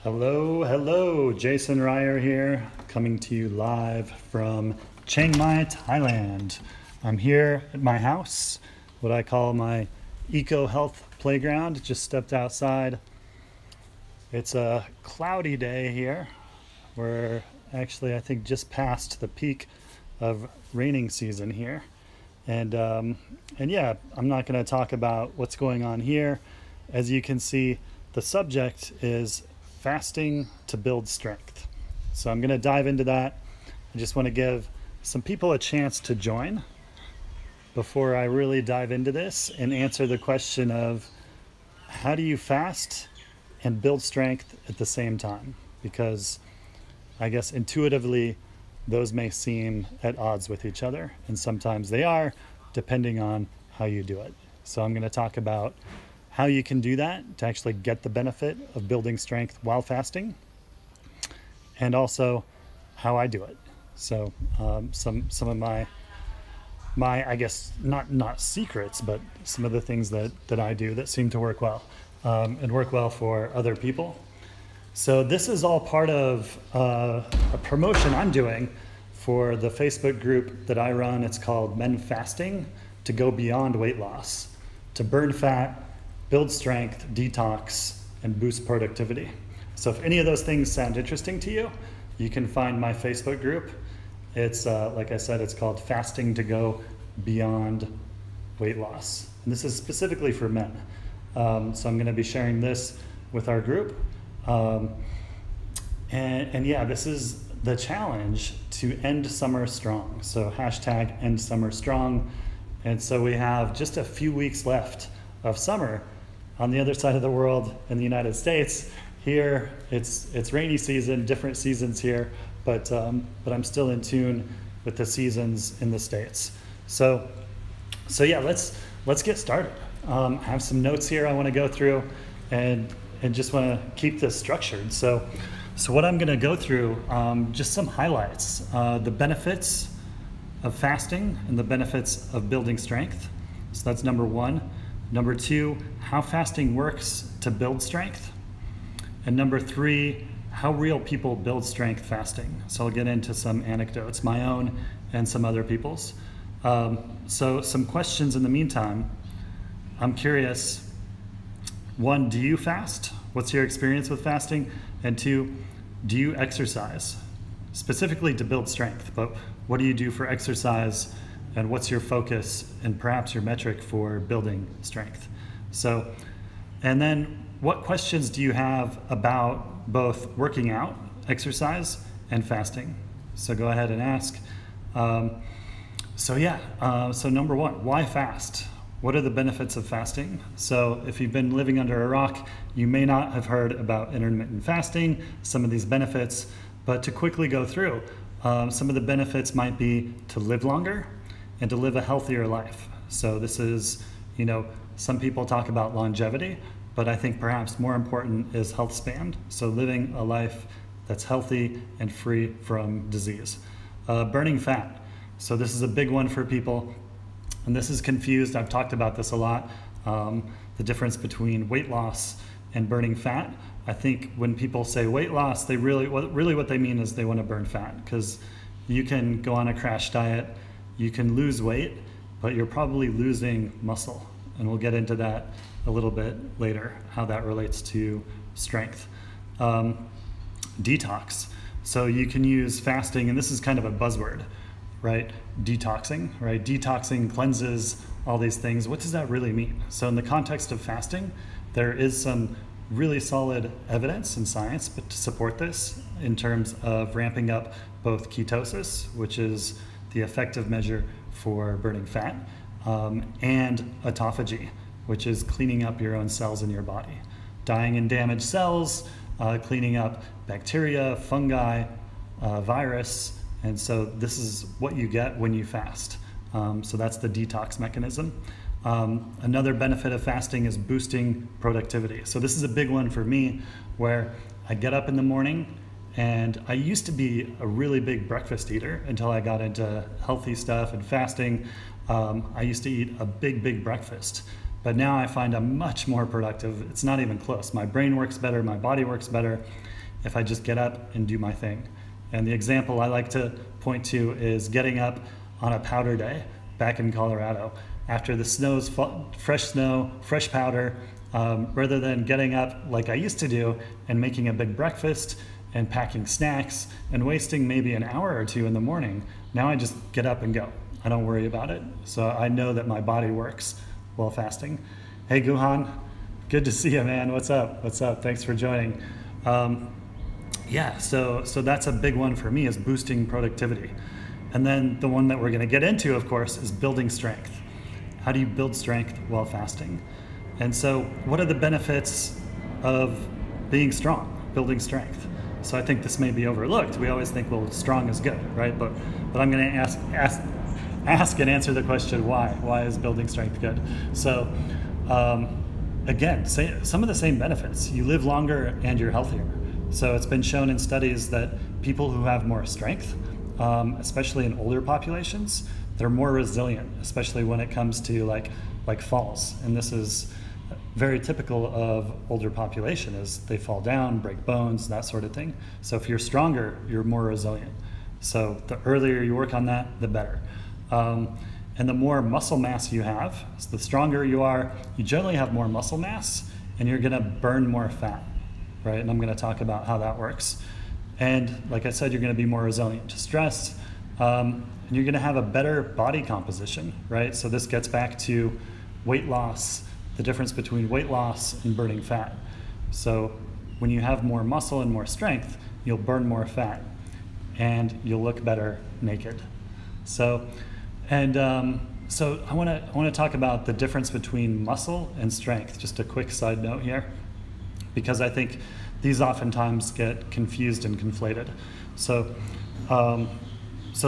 Hello, hello, Jason Ryer here, coming to you live from Chiang Mai, Thailand. I'm here at my house, what I call my eco-health playground. Just stepped outside. It's a cloudy day here. We're actually, I think, just past the peak of raining season here. And yeah, I'm not going to talk about what's going on here. As you can see, the subject is fasting to build strength. So I'm going to dive into that. I just want to give some people a chance to join before I really dive into this and answer the question of how do you fast and build strength at the same time? Because I guess intuitively those may seem at odds with each other, and sometimes they are, depending on how you do it. So I'm going to talk about how you can do that to actually get the benefit of building strength while fasting, and also how I do it. So some of my I guess not secrets, but some of the things that I do that seem to work well and work well for other people. So this is all part of a promotion I'm doing for the Facebook group that I run. It's called Men Fasting to Go Beyond Weight Loss, to burn fat, build strength, detox, and boost productivity. So if any of those things sound interesting to you, you can find my Facebook group. It's, like I said, it's called Fasting to Go Beyond Weight Loss. And this is specifically for men. So I'm gonna be sharing this with our group. And yeah, this is the challenge to end summer strong. So hashtag end summer strong. And so we have just a few weeks left of summer. On the other side of the world in the United States, here it's rainy season, different seasons here, but I'm still in tune with the seasons in the States. So yeah, let's get started. I have some notes here I want to go through, and just want to keep this structured. So what I'm going to go through, just some highlights, the benefits of fasting and the benefits of building strength. So that's number one. Number two, how fasting works to build strength. And number three, how real people build strength fasting. So I'll get into some anecdotes, my own and some other people's. So some questions in the meantime. I'm curious, one, do you fast? What's your experience with fasting? And two, do you exercise? Specifically to build strength, but what do you do for exercise? And what's your focus and perhaps your metric for building strength? So, and then what questions do you have about both working out, exercise, and fasting? So go ahead and ask. So number one, why fast? What are the benefits of fasting? So if you've been living under a rock, you may not have heard about intermittent fasting, some of these benefits, but to quickly go through, some of the benefits might be to live longer and to live a healthier life. So this is, some people talk about longevity, but I think perhaps more important is health span. So living a life that's healthy and free from disease. Burning fat. So this is a big one for people, and this is confused. I've talked about this a lot, the difference between weight loss and burning fat. I think when people say weight loss, they really what they mean is they want to burn fat, because you can go on a crash diet, you can lose weight, but you're probably losing muscle. And we'll get into that a little bit later, how that relates to strength. Detox. So you can use fasting, and this is kind of a buzzword, right? Detoxing, right? Detoxing, cleanses, all these things. What does that really mean? So in the context of fasting, there is some really solid evidence and science to support this in terms of ramping up both ketosis, which is the effective measure for burning fat, and autophagy, which is cleaning up your own cells in your body. Dying in damaged cells, cleaning up bacteria, fungi, virus, and so this is what you get when you fast. So that's the detox mechanism. Another benefit of fasting is boosting productivity. So this is a big one for me, where I get up in the morning, and I used to be a really big breakfast eater until I got into healthy stuff and fasting. I used to eat a big breakfast, But now I find I'm much more productive. It's not even close. My brain works better, my body works better if I just get up and do my thing. And the example I like to point to is getting up on a powder day back in Colorado. After the snow's fresh snow, fresh powder, rather than getting up like I used to do and making a big breakfast and packing snacks and wasting maybe an hour or two in the morning, now I just get up and go. I don't worry about it. So I know that my body works while fasting. Hey Guhan, good to see you, man. What's up? What's up? Thanks for joining. Yeah, so that's a big one for me, is boosting productivity. And then the one that we're gonna get into, of course, is building strength. How do you build strength while fasting? And so what are the benefits of being strong, building strength? So I think this may be overlooked. We always think, well, strong is good, right? But I'm gonna ask and answer the question, why? Why is building strength good? So again, some of the same benefits. You live longer and you're healthier. So it's been shown in studies that people who have more strength, especially in older populations, they're more resilient, especially when it comes to like falls. And this is very typical of older population, is they fall down, break bones, that sort of thing. So if you're stronger, you're more resilient. So the earlier you work on that, the better. And the more muscle mass you have, so the stronger you are, you generally have more muscle mass and you're gonna burn more fat, right? And I'm gonna talk about how that works. And like I said, you're gonna be more resilient to stress, and you're gonna have a better body composition, right? So this gets back to weight loss, the difference between weight loss and burning fat. So when you have more muscle and more strength, you'll burn more fat and you'll look better naked. So I want to talk about the difference between muscle and strength. Just a quick side note here, because I think these oftentimes get confused and conflated. So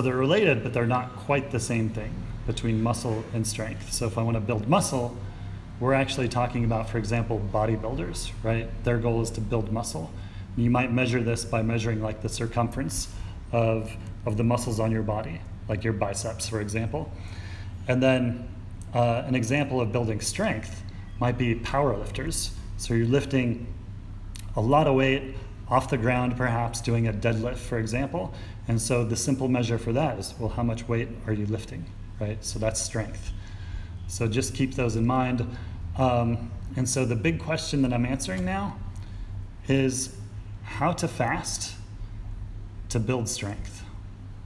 they're related, but they're not quite the same thing between muscle and strength. So if I want to build muscle, we're actually talking about, for example, bodybuilders, right? Their goal is to build muscle. You might measure this by measuring like the circumference of the muscles on your body, like your biceps, for example. And then an example of building strength might be powerlifters. So you're lifting a lot of weight off the ground, perhaps doing a deadlift, for example. And so the simple measure for that is, well, how much weight are you lifting, right? So that's strength. So just keep those in mind. And so the big question that I'm answering now is how to fast to build strength.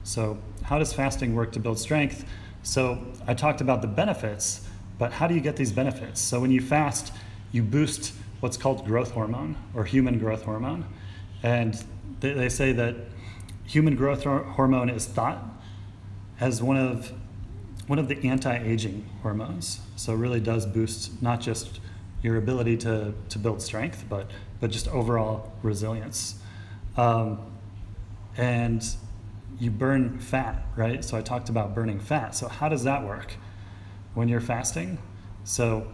So how does fasting work to build strength? So I talked about the benefits, but how do you get these benefits? So when you fast, you boost what's called growth hormone, or human growth hormone. And they say that human growth hormone is thought as one of the anti-aging hormones. So it really does boost not just your ability to build strength, but just overall resilience. And you burn fat, right? So I talked about burning fat. So how does that work when you're fasting? So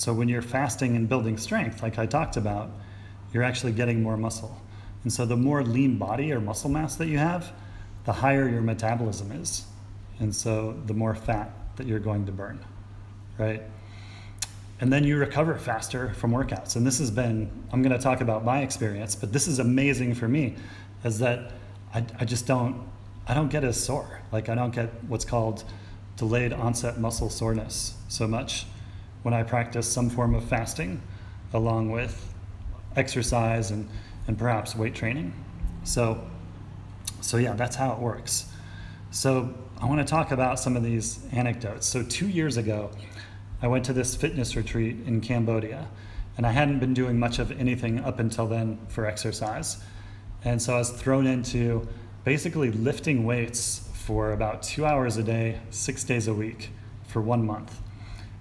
when you're fasting and building strength, like I talked about, you're actually getting more muscle. And so the more lean body or muscle mass that you have, the higher your metabolism is. And so the more fat that you're going to burn, right? And then you recover faster from workouts. And this has been, I'm gonna talk about my experience, but this is amazing for me, is that I don't get as sore. Like I don't get what's called delayed onset muscle soreness so much when I practice some form of fasting along with exercise and perhaps weight training. So yeah, that's how it works. So I want to talk about some of these anecdotes. So 2 years ago, I went to this fitness retreat in Cambodia, and I hadn't been doing much of anything up until then for exercise. And so I was thrown into basically lifting weights for about 2 hours a day, 6 days a week for 1 month.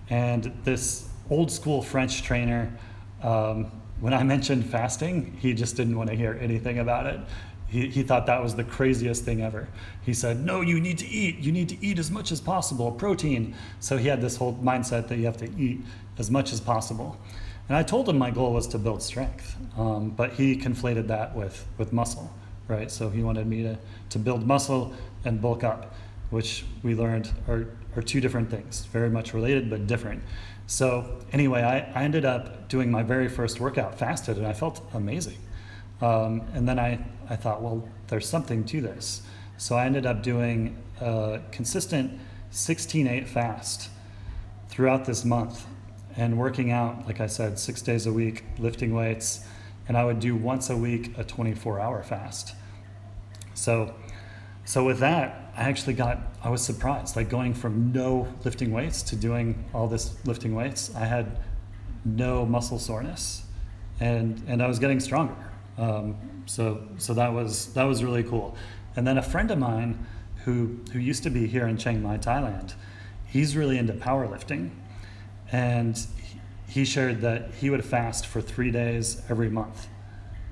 And this old school French trainer, when I mentioned fasting, he just didn't want to hear anything about it. He thought that was the craziest thing ever. He said, no, you need to eat. You need to eat as much as possible, protein. So he had this whole mindset that you have to eat as much as possible. And I told him my goal was to build strength, but he conflated that with muscle, right? So he wanted me to build muscle and bulk up. which we learned are two different things, very much related but different. So anyway, I ended up doing my very first workout fasted, and I felt amazing. And then I thought, well, there's something to this. So I ended up doing a consistent 16/8 fast throughout this month and working out, like I said, 6 days a week, lifting weights, and I would do once a week a 24-hour fast. So with that, I was surprised, like going from no lifting weights to doing all this lifting weights. I had no muscle soreness, and I was getting stronger. So that was really cool. And then a friend of mine who used to be here in Chiang Mai, Thailand, he's really into powerlifting, and he shared that he would fast for 3 days every month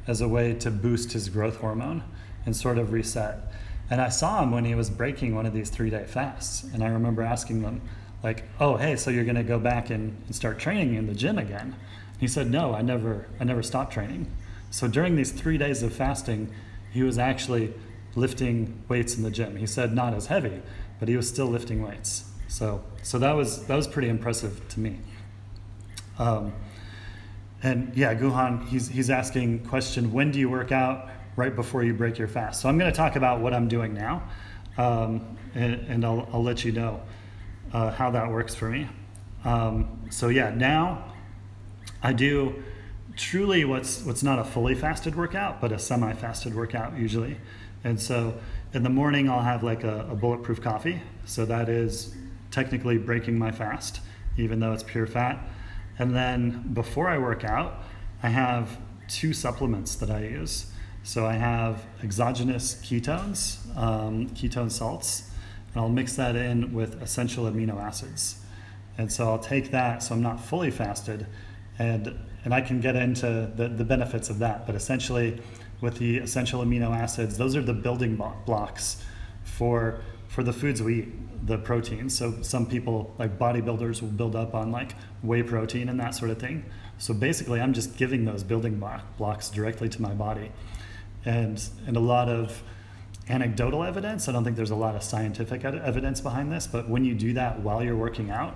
as a way to boost his growth hormone and sort of reset. And I saw him when he was breaking one of these 3-day fasts, and I remember asking them, like, oh, hey, so you're gonna go back and start training in the gym again? And he said, no, I never stopped training. So during these 3 days of fasting, he was actually lifting weights in the gym. He said not as heavy, but he was still lifting weights. So that was pretty impressive to me. And yeah, Guhan, he's asking question, when do you work out? Right before you break your fast. So I'm going to talk about what I'm doing now, and I'll let you know how that works for me. So yeah, now I do truly what's not a fully fasted workout, but a semi-fasted workout usually. And so in the morning I'll have like a bulletproof coffee. So that is technically breaking my fast, even though it's pure fat. And then before I work out, I have 2 supplements that I use. So I have exogenous ketones, ketone salts, and I'll mix that in with essential amino acids. And so I'll take that, so I'm not fully fasted, and I can get into the benefits of that. But essentially, with the essential amino acids, those are the building blocks for the foods we eat, the proteins. So some people, like bodybuilders, will build up on like whey protein and that sort of thing. So basically, I'm just giving those building blocks directly to my body. And a lot of anecdotal evidence, I don't think there's a lot of scientific evidence behind this, but when you do that while you're working out,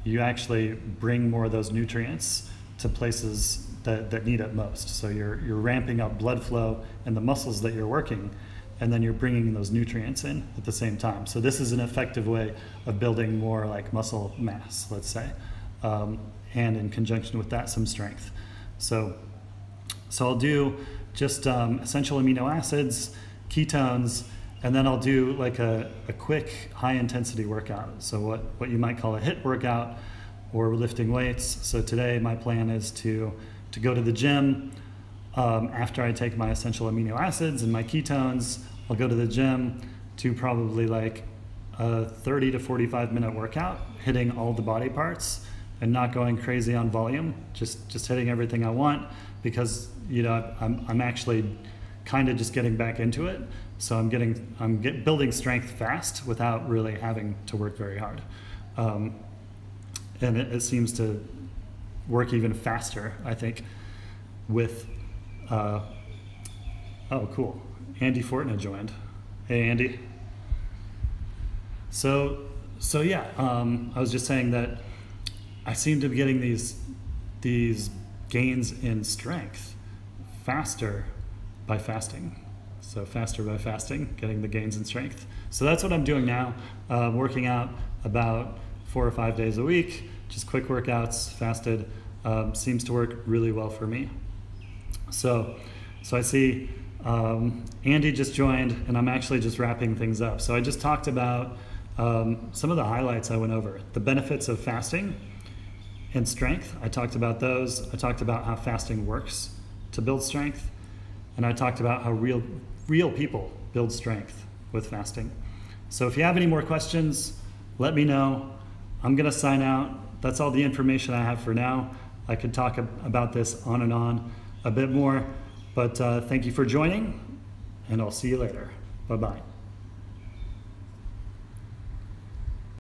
you actually bring more of those nutrients to places that need it most. So you're ramping up blood flow in the muscles that you're working, and then you're bringing those nutrients in at the same time. So this is an effective way of building more like muscle mass, let's say, and in conjunction with that, some strength. So I'll do just essential amino acids, ketones, and then I'll do like a quick high intensity workout. So what you might call a HIIT workout or lifting weights. So today my plan is to go to the gym. After I take my essential amino acids and my ketones, I'll go to the gym to probably like a 30 to 45 minute workout, hitting all the body parts and not going crazy on volume, just hitting everything I want, because I'm actually kind of just getting back into it. So I'm building strength fast without really having to work very hard. And it seems to work even faster, I think, with, oh, cool. Andy Fortna joined. Hey, Andy. So yeah, I was just saying that I seem to be getting these gains in strength faster by fasting. So faster by fasting, getting the gains in strength. So that's what I'm doing now, working out about 4 or 5 days a week, just quick workouts, fasted, seems to work really well for me. So I see Andy just joined, and I'm actually just wrapping things up. So I just talked about some of the highlights I went over. The benefits of fasting and strength, I talked about those. I talked about how fasting works to build strength, and I talked about how real people build strength with fasting. So if you have any more questions, let me know. I'm gonna sign out. That's all the information I have for now. I could talk about this on and on a bit more, but thank you for joining, and I'll see you later. Bye-bye.